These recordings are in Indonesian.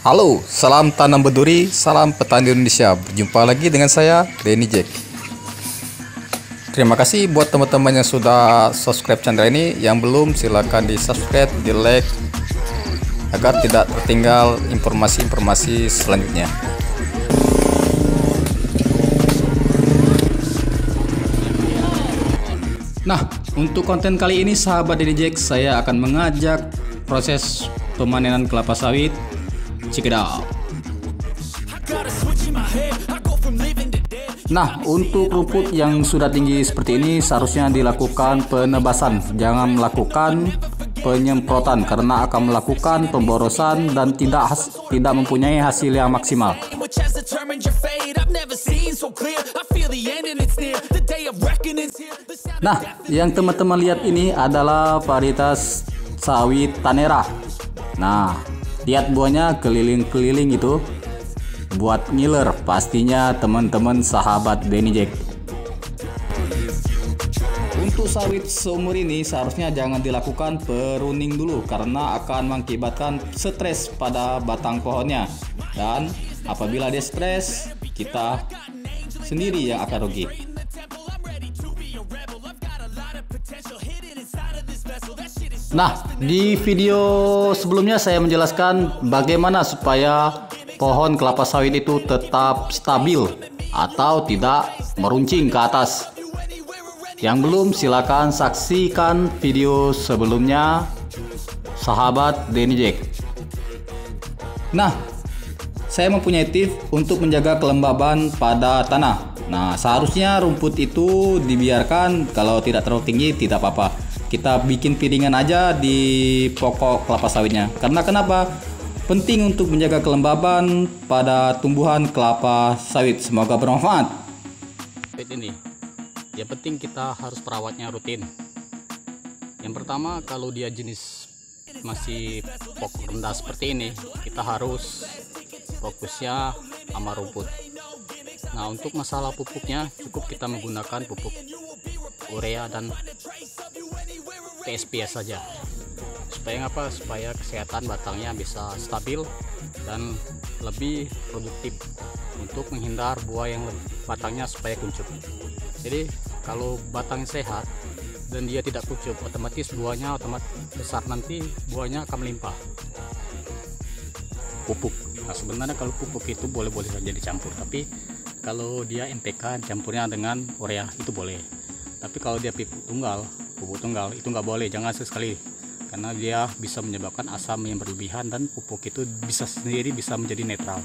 Halo, salam tanam berduri, salam petani Indonesia. Berjumpa lagi dengan saya, Denny Jack. Terima kasih buat teman-teman yang sudah subscribe channel ini. Yang belum, silahkan di subscribe, di like, agar tidak tertinggal informasi-informasi selanjutnya. Nah, untuk konten kali ini sahabat Denny Jack, saya akan mengajak proses pemanenan kelapa sawit. Check it out. Nah, untuk rumput yang sudah tinggi seperti ini seharusnya dilakukan penebasan, jangan melakukan penyemprotan karena akan melakukan pemborosan dan tidak mempunyai hasil yang maksimal. Nah, yang teman-teman lihat ini adalah varietas sawit Tanera. Nah, lihat buahnya keliling-keliling itu, buat ngiler pastinya teman-teman sahabat Denny Jack. Untuk sawit seumur ini seharusnya jangan dilakukan pruning dulu karena akan mengakibatkan stres pada batang pohonnya, dan apabila dia stres, kita sendiri yang akan rugi. Nah, di video sebelumnya saya menjelaskan bagaimana supaya pohon kelapa sawit itu tetap stabil atau tidak meruncing ke atas. Yang belum, silakan saksikan video sebelumnya, sahabat Denny Jack. Nah, saya mempunyai tips untuk menjaga kelembaban pada tanah. Nah, seharusnya rumput itu dibiarkan, kalau tidak terlalu tinggi tidak apa-apa. Kita bikin piringan aja di pokok kelapa sawitnya. Karena kenapa? Penting untuk menjaga kelembaban pada tumbuhan kelapa sawit. Semoga bermanfaat. Ini, yang penting kita harus perawatnya rutin. Yang pertama, kalau dia jenis masih pokok rendah seperti ini, kita harus fokusnya sama rumput. Nah, untuk masalah pupuknya cukup kita menggunakan pupuk urea dan TSP saja. Supaya apa? Supaya kesehatan batangnya bisa stabil dan lebih produktif, untuk menghindar buah yang batangnya supaya kuncup. Jadi kalau batang sehat dan dia tidak kuncup, otomatis buahnya otomatis besar, nanti buahnya akan melimpah. Pupuk, nah sebenarnya kalau pupuk itu boleh-boleh saja dicampur, tapi kalau dia NPK campurnya dengan urea itu boleh. Tapi kalau dia pupuk tunggal itu nggak boleh, jangan sekali, karena dia bisa menyebabkan asam yang berlebihan dan pupuk itu bisa menjadi netral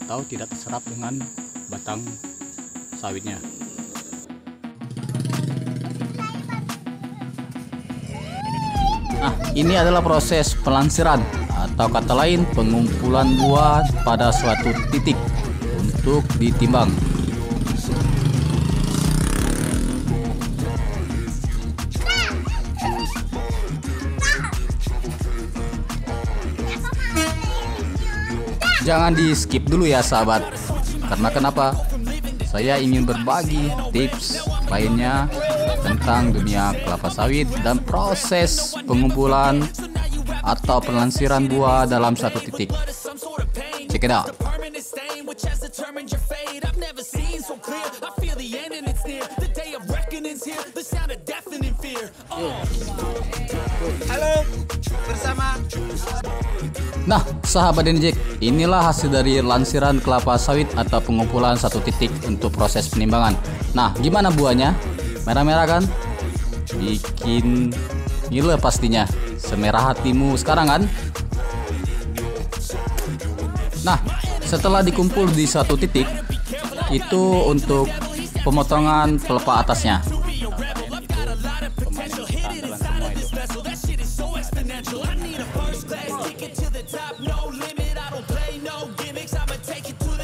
atau tidak terserap dengan batang sawitnya. Nah, ini adalah proses pelansiran atau kata lain pengumpulan buah pada suatu titik untuk ditimbang. Jangan di skip dulu ya sahabat, karena kenapa? Saya ingin berbagi tips lainnya tentang dunia kelapa sawit dan proses pengumpulan atau pelansiran buah dalam satu titik. Check it out. Halo, bersama. Nah, sahabat Denny Jack, inilah hasil dari lansiran kelapa sawit atau pengumpulan satu titik untuk proses penimbangan. Nah, gimana buahnya? Merah-merah kan? Bikin gila pastinya. Semerah hatimu sekarang kan? Nah, setelah dikumpul di satu titik, itu untuk pemotongan pelepah atasnya.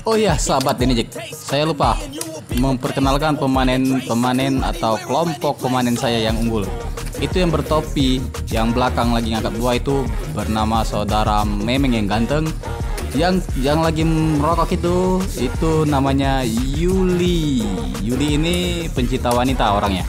Oh iya, sahabat Denny Jack, saya lupa memperkenalkan pemanen atau kelompok pemanen saya yang unggul. Itu yang bertopi, yang belakang lagi ngangkat buah itu bernama saudara Memeng yang ganteng. Yang lagi merokok itu namanya Yuli. Yuli ini pencinta wanita orangnya.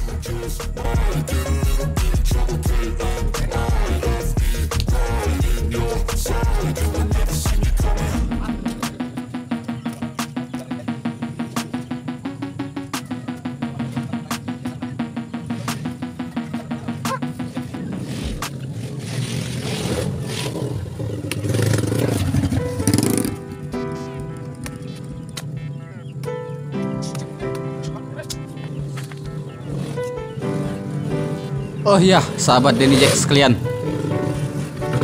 Oh iya, sahabat Denny Jack sekalian.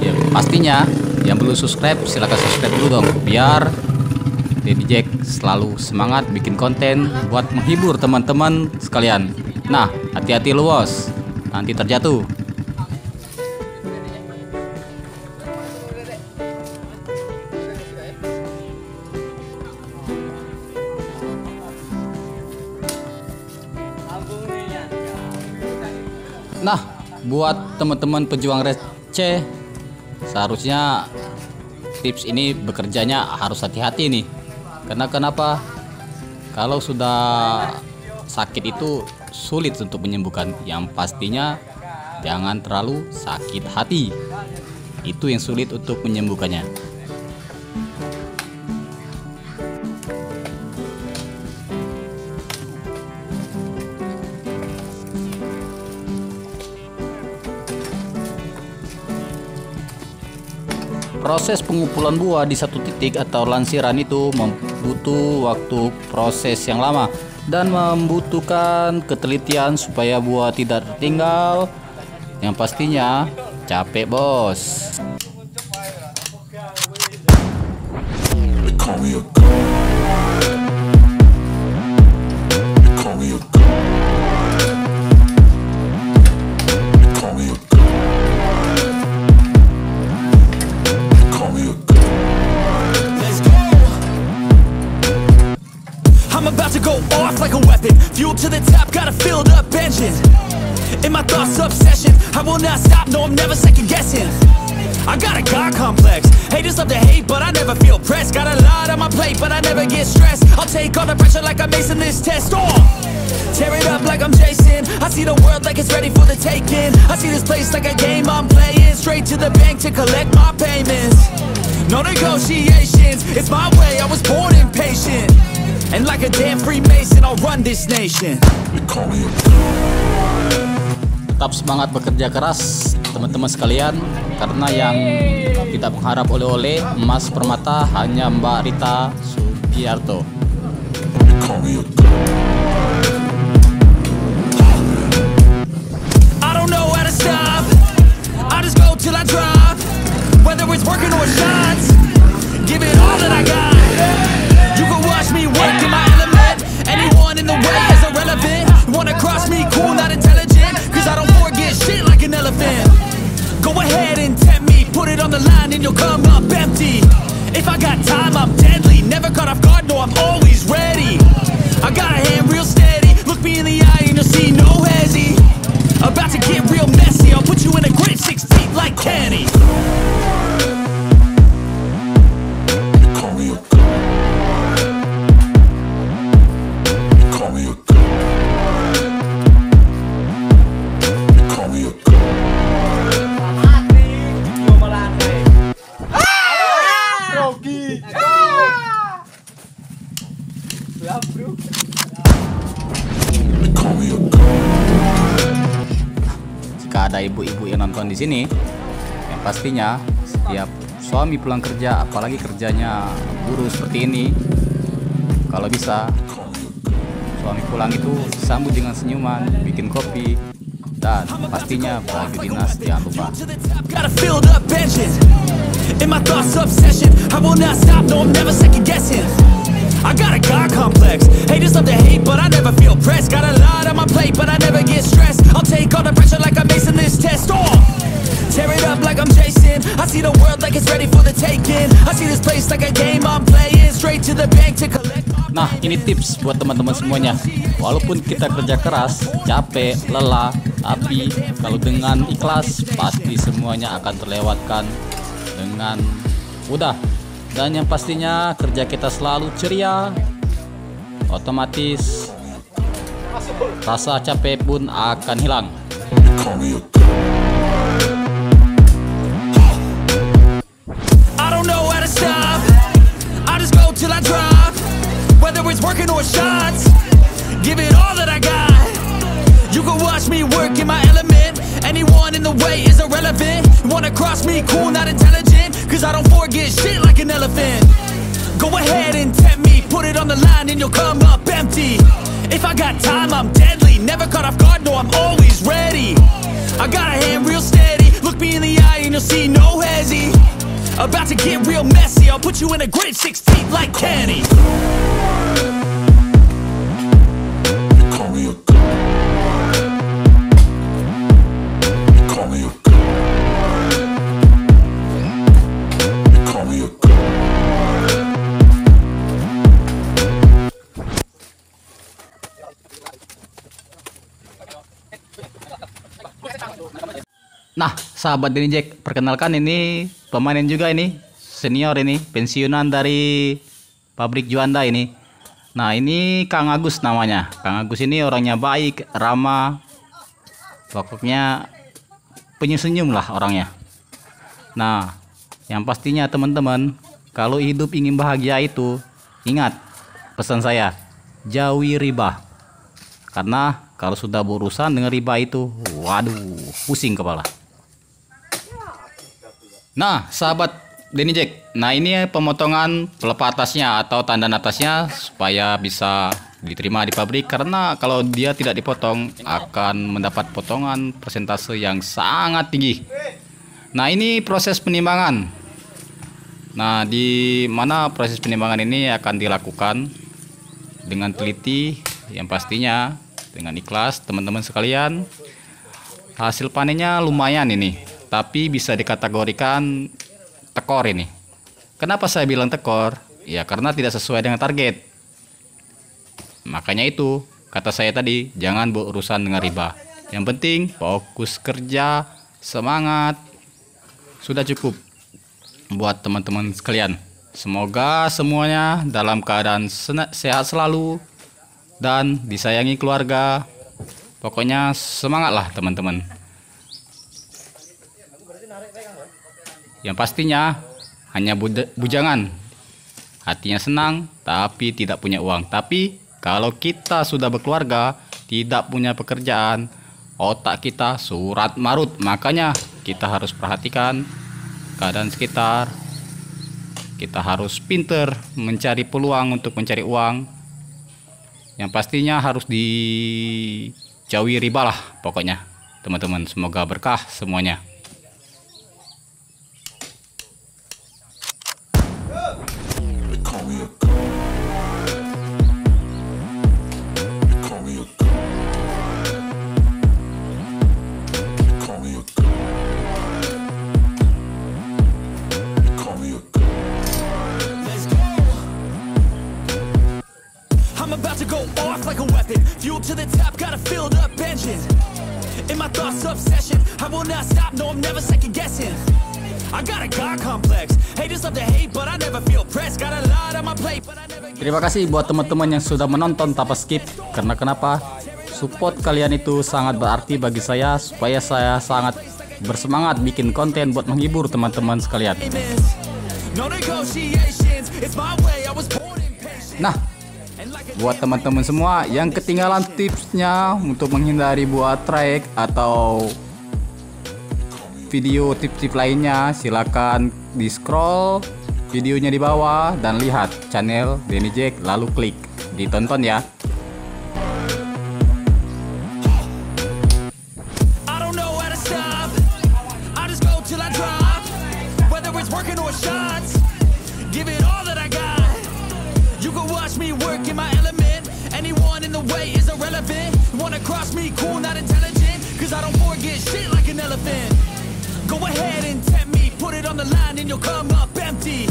Ya, pastinya yang belum subscribe silahkan subscribe dulu dong, biar Denny Jack selalu semangat bikin konten buat menghibur teman-teman sekalian. Nah, hati-hati lu bos, nanti terjatuh. Nah, buat teman-teman pejuang receh, seharusnya tips ini bekerjanya harus hati-hati nih. Karena kenapa? Kalau sudah sakit itu sulit untuk menyembuhkan. Yang pastinya jangan terlalu sakit hati. Itu yang sulit untuk menyembuhkannya. Proses pengumpulan buah di satu titik atau lansiran itu membutuh waktu proses yang lama dan membutuhkan ketelitian supaya buah tidak tertinggal. Yang pastinya capek bos. I'm about to go off like a weapon. Fuel to the top, got a filled up engine. In my thoughts, obsession. I will not stop, no, I'm never second guessing. I got a God complex. Haters love to hate, but I never feel pressed. Got a lot on my plate, but I never get stressed. I'll take all the pressure like I'm acing this test. Oh! Tear it up like I'm Jason. I see the world like it's ready for the taking. I see this place like a game I'm playing. Straight to the bank to collect my payments. No negotiations, it's my way, I was born impatient. And like a damn Freemason, I'll run this nation. Tetap semangat bekerja keras teman-teman sekalian, karena yang tidak mengharap oleh-oleh emas permata hanya Mbak Rita Sugiarto. I don't know how to stop, I just go till I drop. Whether it's working or shots, give it all that I got. You can watch me work in my element. Anyone in the way is irrelevant. You wanna cross me, cool, not intelligent, cause I don't forget shit like an elephant. Go ahead and tempt me, put it on the line and you'll come up empty. If I got time, I'm deadly. Never caught off guard, no, I'm always ready. I got a hand real steady. Look me in the eye and you'll see no hezzy. About to get real messy, I'll put you in a grave 6 feet like Kenny. Jika ada ibu-ibu yang nonton di sini, yang pastinya setiap suami pulang kerja, apalagi kerjanya buruh seperti ini, kalau bisa suami pulang itu sambut dengan senyuman, bikin kopi, dan pastinya baju dinas jangan lupa. I got a God complex. Haters love to hate, but I never feel pressed. Got a lot on my plate, but I never get stressed. I'll take all the pressure like I'm acing this test. Oh! Tear it up like I'm Jason. I see the world like it's ready for the taking. I see this place like a game I'm playing. Straight to the bank to collect. Nah, ini tips buat teman-teman semuanya. Walaupun kita kerja keras, capek, lelah, tapi kalau dengan ikhlas, pasti semuanya akan terlewatkan dengan mudah. Dan yang pastinya kerja kita selalu ceria, otomatis rasa capek pun akan hilang. I don't know how to stop, I just go till I drop. Whether it's working or shots, give it all that I got. You can watch me work in my element. Anyone in the way is irrelevant. You wanna cross me, cool, not intelligent, cause I don't forget shit like an elephant. Go ahead and tempt me, put it on the line and you'll come up empty. If I got time, I'm deadly. Never caught off guard, no, I'm always ready. I got a hand real steady. Look me in the eye and you'll see no hesi. About to get real messy. I'll put you in a grave 6 feet like Kenny. Call me a call me a call me a Nah, sahabat Denny Jack, perkenalkan ini pemain juga ini, senior ini, pensiunan dari pabrik Juanda ini. Nah, ini Kang Agus namanya. Kang Agus ini orangnya baik, ramah, pokoknya penyenyum lah orangnya. Nah, yang pastinya teman-teman, kalau hidup ingin bahagia itu, ingat pesan saya, jauhi riba. Karena kalau sudah berurusan dengan riba itu, waduh, pusing kepala. Nah, sahabat Denny Jack, nah ini pemotongan pelepah atasnya atau tandan atasnya supaya bisa diterima di pabrik, karena kalau dia tidak dipotong akan mendapat potongan persentase yang sangat tinggi. Nah, ini proses penimbangan. Nah, di mana proses penimbangan ini akan dilakukan dengan teliti, yang pastinya dengan ikhlas teman-teman sekalian. Hasil panennya lumayan ini, tapi bisa dikategorikan tekor ini. Kenapa saya bilang tekor? Ya karena tidak sesuai dengan target. Makanya itu kata saya tadi, jangan berurusan dengan riba. Yang penting fokus kerja, semangat. Sudah cukup buat teman-teman sekalian. Semoga semuanya dalam keadaan sehat selalu dan disayangi keluarga. Pokoknya semangatlah teman-teman. Yang pastinya hanya bujangan, hatinya senang tapi tidak punya uang. Tapi kalau kita sudah berkeluarga, tidak punya pekerjaan, otak kita surat marut. Makanya kita harus perhatikan keadaan sekitar. Kita harus pinter mencari peluang untuk mencari uang. Yang pastinya harus dijauhi riba lah pokoknya teman-teman. Semoga berkah semuanya. About to go off like a weapon. Fuel to the top, got a filled up engine. In my thoughts, obsession. I will not stop, no, I'm never second guessing. I got a God complex. Haters love to hate, but I never feel pressed. Got a lot on my plate, but I never. Terima kasih buat teman-teman yang sudah menonton tanpa skip. Karena kenapa? Support kalian itu sangat berarti bagi saya, supaya saya sangat bersemangat bikin konten buat menghibur teman-teman sekalian. Nah, buat teman-teman semua yang ketinggalan tipsnya untuk menghindari buat track atau video tips-tips lainnya, silakan di scroll videonya di bawah dan lihat channel Denny Jack, lalu klik ditonton ya. Wanna cross me, cool, not intelligent, cause I don't forget shit like an elephant. Go ahead and tempt me, put it on the line and you'll come up empty.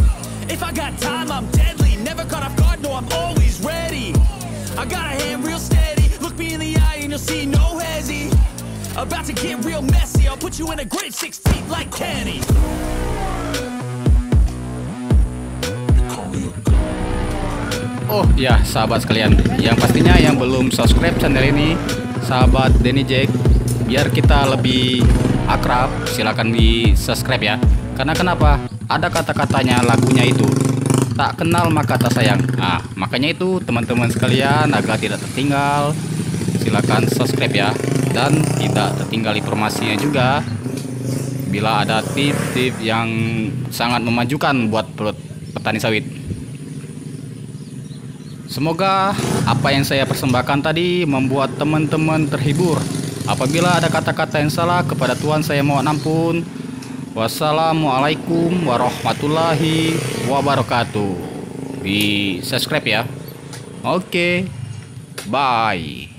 If I got time, I'm deadly, never caught off guard, no, I'm always ready. I got a hand real steady, look me in the eye and you'll see no hesi. About to get real messy, I'll put you in a grave 6 feet like Kenny. Oh ya sahabat sekalian, yang pastinya yang belum subscribe channel ini, sahabat Denny Jack, biar kita lebih akrab, silakan di subscribe ya. Karena kenapa? Ada kata-katanya lagunya itu, tak kenal maka tak sayang. Nah, makanya itu teman-teman sekalian, agar tidak tertinggal, silakan subscribe ya. Dan tidak tertinggal informasinya juga bila ada tips-tips yang sangat memajukan buat petani sawit. Semoga apa yang saya persembahkan tadi membuat teman-teman terhibur Apabila ada kata-kata yang salah kepada Tuhan saya mohon ampun. Wassalamualaikum warahmatullahi wabarakatuh. Di subscribe ya. Oke. Bye.